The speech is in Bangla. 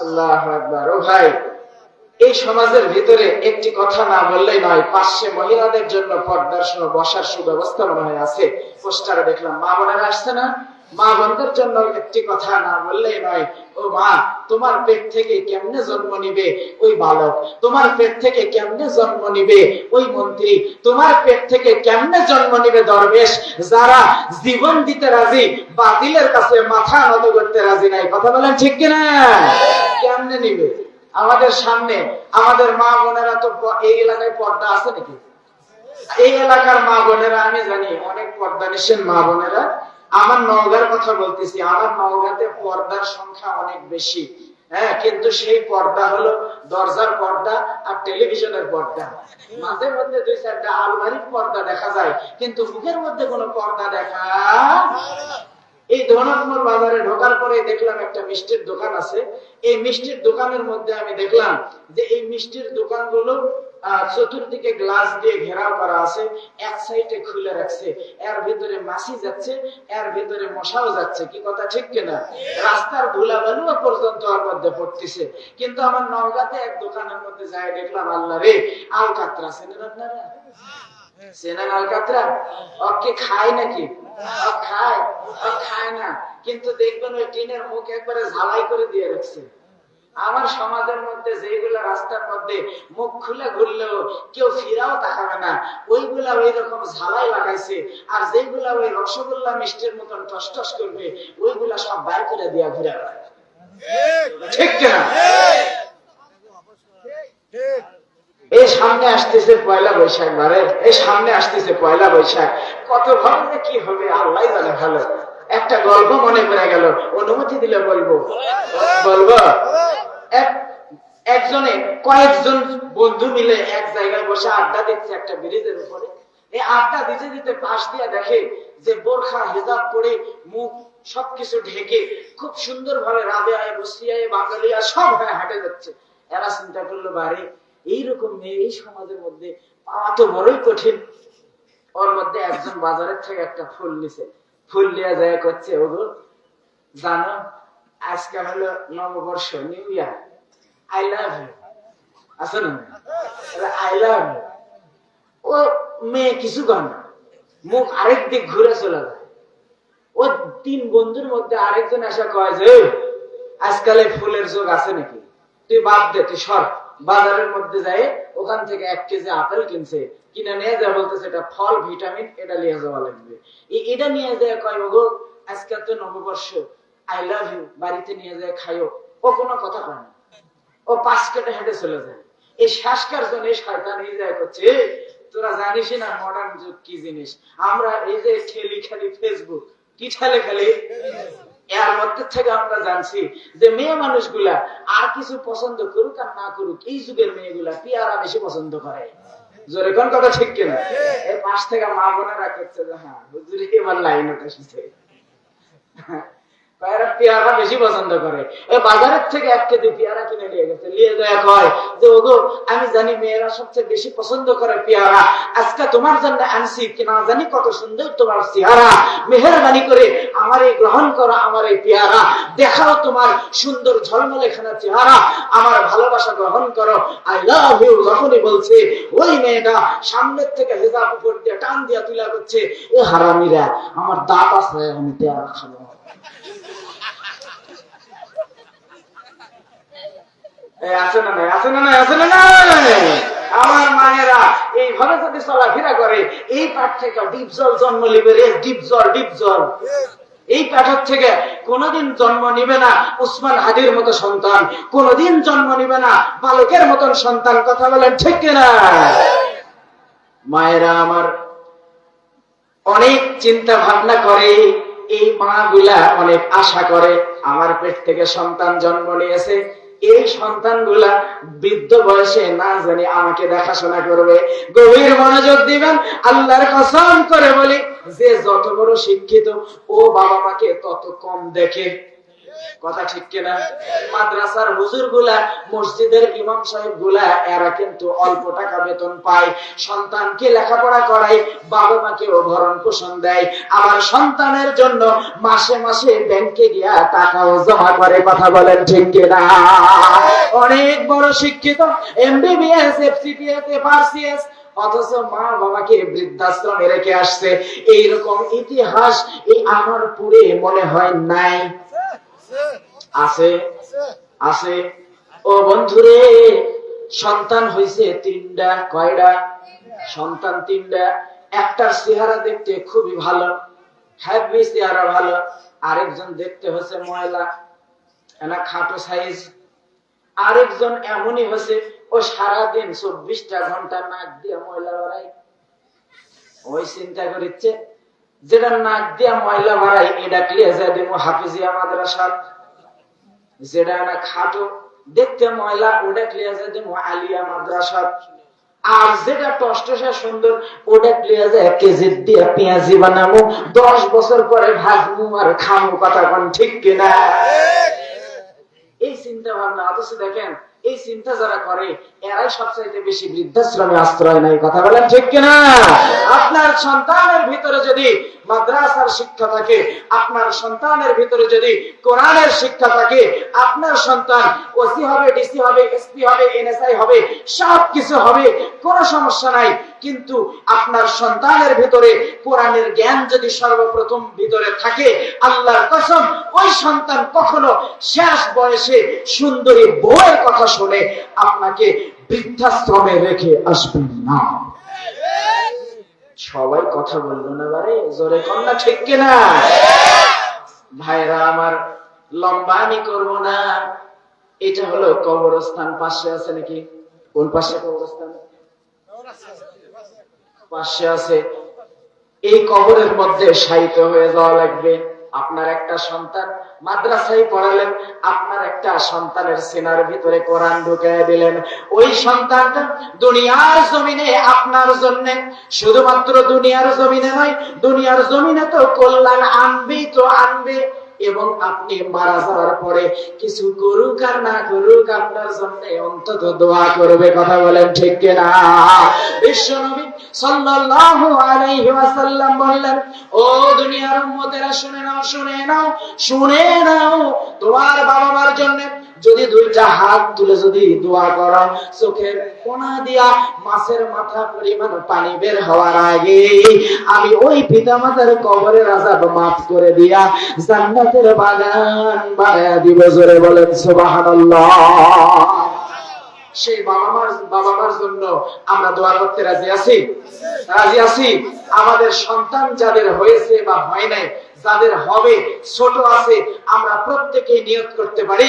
আল্লাহু আকবার। ও ভাই, এই সমাজের ভিতরে একটি কথা না বললেই নয়। পাশে মহিলাদের জন্য পর্দার সহ বসার সুব্যবস্থা মনে হয় আছে, পোস্টারে দেখলাম। মা বোনেরা আসছে না, মা বোনদের জন্য একটি কথা না বললেই নয়। ও মা, তোমার পেট থেকে কেমনে জন্ম নিবে ওই বালক, তোমার পেট থেকে কেমনে জন্ম নিবে ওই মন্ত্রী, তোমার পেট থেকে কেমনে জন্ম নিবে দরবেশ, যারা জীবন দিতে রাজি, বাতিলের কাছে মাথা নত করতে রাজি নাই। কথা বলেন ঠিক কিনা? কেমনে নিবে? আমাদের সামনে আমাদের মা বোনেরা তো, এই এলাকায় পর্দা আছে নাকি? এই এলাকার মা বোনেরা আমি জানি অনেক পর্দা নিছেন মা বোনেরা। আমার নওগাঁর কথা বলতেছি, আমার নওগাঁতে পর্দার সংখ্যা অনেক বেশি। হ্যাঁ, কিন্তু সেই পর্দা হলো দরজার পর্দা আর টেলিভিশনের পর্দা। মাঝে মধ্যে দুই চারটা আলমারির পর্দা দেখা যায়, কিন্তু মুখের মধ্যে কোনো পর্দা দেখা। এই ধনকমোর বাজারে ঢোকার পরে দেখলাম একটা মিষ্টির দোকান আছে। এই মিষ্টির দোকানের মধ্যে আমি দেখলাম যে এই মিষ্টির দোকানগুলো চতুর্দিকে গ্লাস দিয়ে ঘেরাও করা আছে, এক সাইডে খুলে রাখছে। এর ভিতরে মাছি যাচ্ছে, এর ভিতরে মশাও যাচ্ছে। কি কথা ঠিক কিনা? রাস্তার ধুলাবালুও পর্যন্ত ওর মধ্যে পড়তেছে। কিন্তু আমার নওগাঁতে এক দোকানের মধ্যে যাই দেখলাম, আল্লাহ রে, আলকাতরা চেনেন আপনারা? চেনেন আলকাতরা? ওকে খায় নাকি? খায়? খায় না, কিন্তু দেখবেন ওই টিনের মুখ একবারে ঝালাই করে দিয়ে রাখছে। আমার সমাজের মধ্যে যেগুলা রাস্তার মধ্যে মুখ খুলে ঘুরলেও কেউ ফিরাও তাকাবে না, ওইগুলা ওই রকম ঝালাই লাগাইছে। আর যেগুলা ওই রসগোল্লা মিষ্টির মতন টস টস করবে, ওইগুলা সব বাইর করে দিয়া ঘুরে বেড়ায়। ঠিক কিনা? এই সামনে আসতেছে পয়লা বৈশাখ, বারে এই সামনে আসতেছে পয়লা বৈশাখ। কত ভাবে কি হবে আল্লাহ জানে ভালো। একটা গল্প মনে পড়ে গেল, অনুমতি দিলে বলবো? বলবো। একজনে কয়েকজন বন্ধু মিলে এক জায়গায় বসে আড্ডা দিচ্ছে একটা ব্রিজের উপরে। এই আড্ডা দিতে দিতে পাশ দিয়ে দেখে যে বোরখা হিজাব পরে মুখ সবকিছু ঢেকে খুব সুন্দর ভাবে রাবেয়ায় বসিয়ায় বাঙালিয়া সব হয়ে হাঁটে যাচ্ছে। এরা চিন্তা করলো, বাড়ি এইরকম মেয়ে এই সমাজের মধ্যে পাওয়া তো বড়ই কঠিন। ওর মধ্যে একজন বাজারের থেকে একটা ফুল নিছে, ফুল নিয়ে যায় করছে, ওগো জানো আজকে হলো নববর্ষ, new year, I love you. আছে না? I love you. ও মেয়ে কিছু গান, মুখ আরেক দিক ঘুরে চলে যায়। ও তিন বন্ধুর মধ্যে আরেকজন এসে কয় যে, আজকাল ফুলের যোগ আছে নাকি? তুই বাদ দে, তুই সর। বাজারের মধ্যে যায়, ওখান থেকে 1 কেজি আপেল কিনছে, কিনে নিয়ে যায়, বলতেছে এটা ফল, ভিটামিন, এটা নিয়ে যাওয়া লাগবে। এটা নিয়ে যায়, কয় ওগো আজকাল তো নববর্ষ, আই লাভ ইউ, বাড়িতে নিয়ে যায় খাইও। ও কোনো কথা কয় না, ও 5 কেটে হেঁটে চলে যায়। এই শ্বাসকার জন্য শয়তান এই যায় করছে, তোরা জানিস না মডার্ন যুগ কি জিনিস। আমরা এই যে ঠেলি খালি ফেসবুক, কি ঠেলে খালি, এর মধ্যে থেকে আমরা জানছি যে মেয়ে মানুষগুলা আর কিছু পছন্দ করুক আর না করুক, এই যুগের মেয়েগুলা পেয়ারা বেশি পছন্দ করে। জোরে কোন কথা ঠিক কিনা? এই পাশ থেকে মা বোনেরা করছে যে হ্যাঁ হুজুরি এবার লাইন এসেছে, পেয়ারা বেশি পছন্দ করে। ওই বাজারের থেকে 1 কেজি পেয়ারা কিনে নিয়ে গেছে, নিয়ে যায় কয় যে ওগো আমি জানি মেয়েরা সবচেয়ে বেশি পছন্দ করে পেয়ারা, আজকে তোমার জন্য আনছি, কিনা জানি কত সুন্দর তোমার চেহারা, মেহেরবানি করে আমার এই গ্রহণ করো, আমার এই পেয়ারা দেখাও, তোমার সুন্দর ঝলমলে খানা চেহারা, আমার ভালোবাসা গ্রহণ করো, আই লাভ ইউ। যখনই বলছে, ওই মেয়েটা সামনের থেকে হিজাব উপর দিয়ে টান দিয়া তুলা করছে, এ হারামিরা আমার দাঁত আছে, আমি পেয়ারা খাবো। আছে না নাই? আছে না নাই? আছে না নাই? আমার মায়েরা এইভাবে যদি চলাফেরা করে, এই পাঠ থেকে ডিপ জল জন্ম নিবে রে, ডিপ জল, ডিপ জল। এই পাঠক থেকে কোনদিন জন্ম নিবে না উসমান হাদির মতো সন্তান, কোনদিন জন্ম নিবে না বালকের মতন সন্তান। কথা বলেন ঠিক কিনা? মায়েরা আমার অনেক চিন্তা ভাবনা করে, এই মা গুলা অনেক আশা করে, আমার পেট থেকে সন্তান জন্ম নিয়েছে, এই সন্তানগুলা বৃদ্ধ বয়সে না জানি আমাকে দেখাশোনা করবে। গভীর মনোযোগ দিবেন, আল্লাহর কসম করে বলি, যে যত বড় শিক্ষিত ও বাবা মাকে তত কম দেখে। কথা ঠিক কিনা? মাদ্রাসার হুজুর গুলা, মসজিদের ইমাম সাহেব গুলা, এরা কিন্তু অল্প টাকা বেতন পায়, সন্তানকে লেখাপড়া করায়, বাবা মাকেও ভরণ পোষণ দেয়, আবার সন্তানের জন্য মাসে মাসে ব্যাংকে গিয়া টাকাও জমা করে। কথা বলেন ঠিক কিনা? অনেক বড় শিক্ষিত, এমবিবিএস, এফসিপিএস, এফআরসিএস, অথচ মা বাবাকে বৃদ্ধাশ্রমে রেখে আসছে। এইরকম ইতিহাস এই আমার পুরে মনে হয় নাই। আছে আছে। ও বন্ধুরে, সন্তান হইছে 3টা। কয়টা? সন্তান 3টা। একটার চেহারা দেখতে খুবই ভালো, হ্যাপি চেহারা ভালো, আরেকজন দেখতে হচ্ছে ময়লা, এনা খাটো সাইজ, আরেকজন এমনই হচ্ছে ও সারাদিন 24টা ঘন্টা নাক দিয়ে ময়লা বাড়ায়। ওই চিন্তা করিচ্ছে যেটা নাক দিয়ে ময়লা বাড়ায় এটা ক্লিয়ার দিব হাফিজিয়া মাদ্রাসা, যেটা না খাটো দেখতে ময়লা ওটা ক্লিয়ার দিব আলিয়া মাদ্রাসা, আর যেটা টসটসা সুন্দর ওটা ক্লিয়ার কেজি দিয়ে পেঁয়াজি বানাবো, 10 বছর পরে ভাজবো আর খাবো। কথা কোন ঠিক কিনা? এই চিন্তা ভাবনা। অথচ দেখেন এই চিন্তা যারা করে এরাই সবচাইতে বেশি বৃদ্ধাশ্রমে আশ্রয় নেয়। কথা বলেন ঠিক কিনা? আপনার সন্তানের ভিতরে যদি মাদ্রাসার শিক্ষা থাকে, আপনার সন্তানের ভিতরে যদি কোরআনের শিক্ষা থাকে, আপনার সন্তান ওসি হবে, ডিসি হবে, এসপি হবে, এনএসআই হবে, সবকিছু হবে, কোনো সমস্যা নাই। কিন্তু আপনার সন্তানের ভিতরে কোরআনের জ্ঞান যদি সর্বপ্রথম ভিতরে থাকে, আল্লাহর কসম ওই সন্তান কখনো শেষ বয়সে সুন্দরী বউয়ের কথা শুনে আপনাকে বৃদ্ধাশ্রমে রেখে আসবেন না। সবাই কথা বললো না, বারে জোরে কন্যা ঠিক কিনা? ভাইরা আমার, লম্বা আমি করবো না। এটা হলো কবরস্থান। পাশে আছে নাকি? কোন পাশে কবরস্থান? পাশে আছে। এই কবরের মধ্যে শায়িত হয়ে যাওয়া লাগবে। আপনার একটা সন্তান মাদ্রাসায় পড়ালেন, আপনার একটা সন্তানের সিনার ভিতরে কোরআন ঢুকিয়ে দিলেন, ওই সন্তানটা দুনিয়ার জমিনে আপনার জন্য, শুধুমাত্র দুনিয়ার জমিনে নয়, দুনিয়ার জমিনে তো কল্যাণ আনবেই তো আনবে, এবং আপনি মারা যাওয়ার পরে কিছু করুক আর না করুক আপনার জন্য অন্তত দোয়া করবে। কথা বলেন ঠিক কিনা? বিশ্বনবী সাল্লাল্লাহু আলাইহি ওয়াসাল্লাম বললেন, ও দুনিয়ার উম্মতেরা শুনে নাও, শুনে নাও, শুনে নাও, তোমার বাবা মার জন্য যদি 2টা হাত তুলে যদি দোয়া করো, চোখের কোনা দিয়া মাছের মাথা পরিমাণ পানি বের হওয়ার আগে আমি ওই পিতামাতার কবরের আযাব মাফ করে দিয়া জান্নাতের বাগান বানায়া দিব। জোরে বলেন সুবহানাল্লাহ। সেই বাবা মার জন্য আমরা দোয়া করতে রাজি আছি? রাজি আছি। আমাদের সন্তান যাদের হয়েছে বা হয় নাই, যাদের হবে, ছোট আছে, আমরা প্রত্যেকেই নিয়ত করতে পারি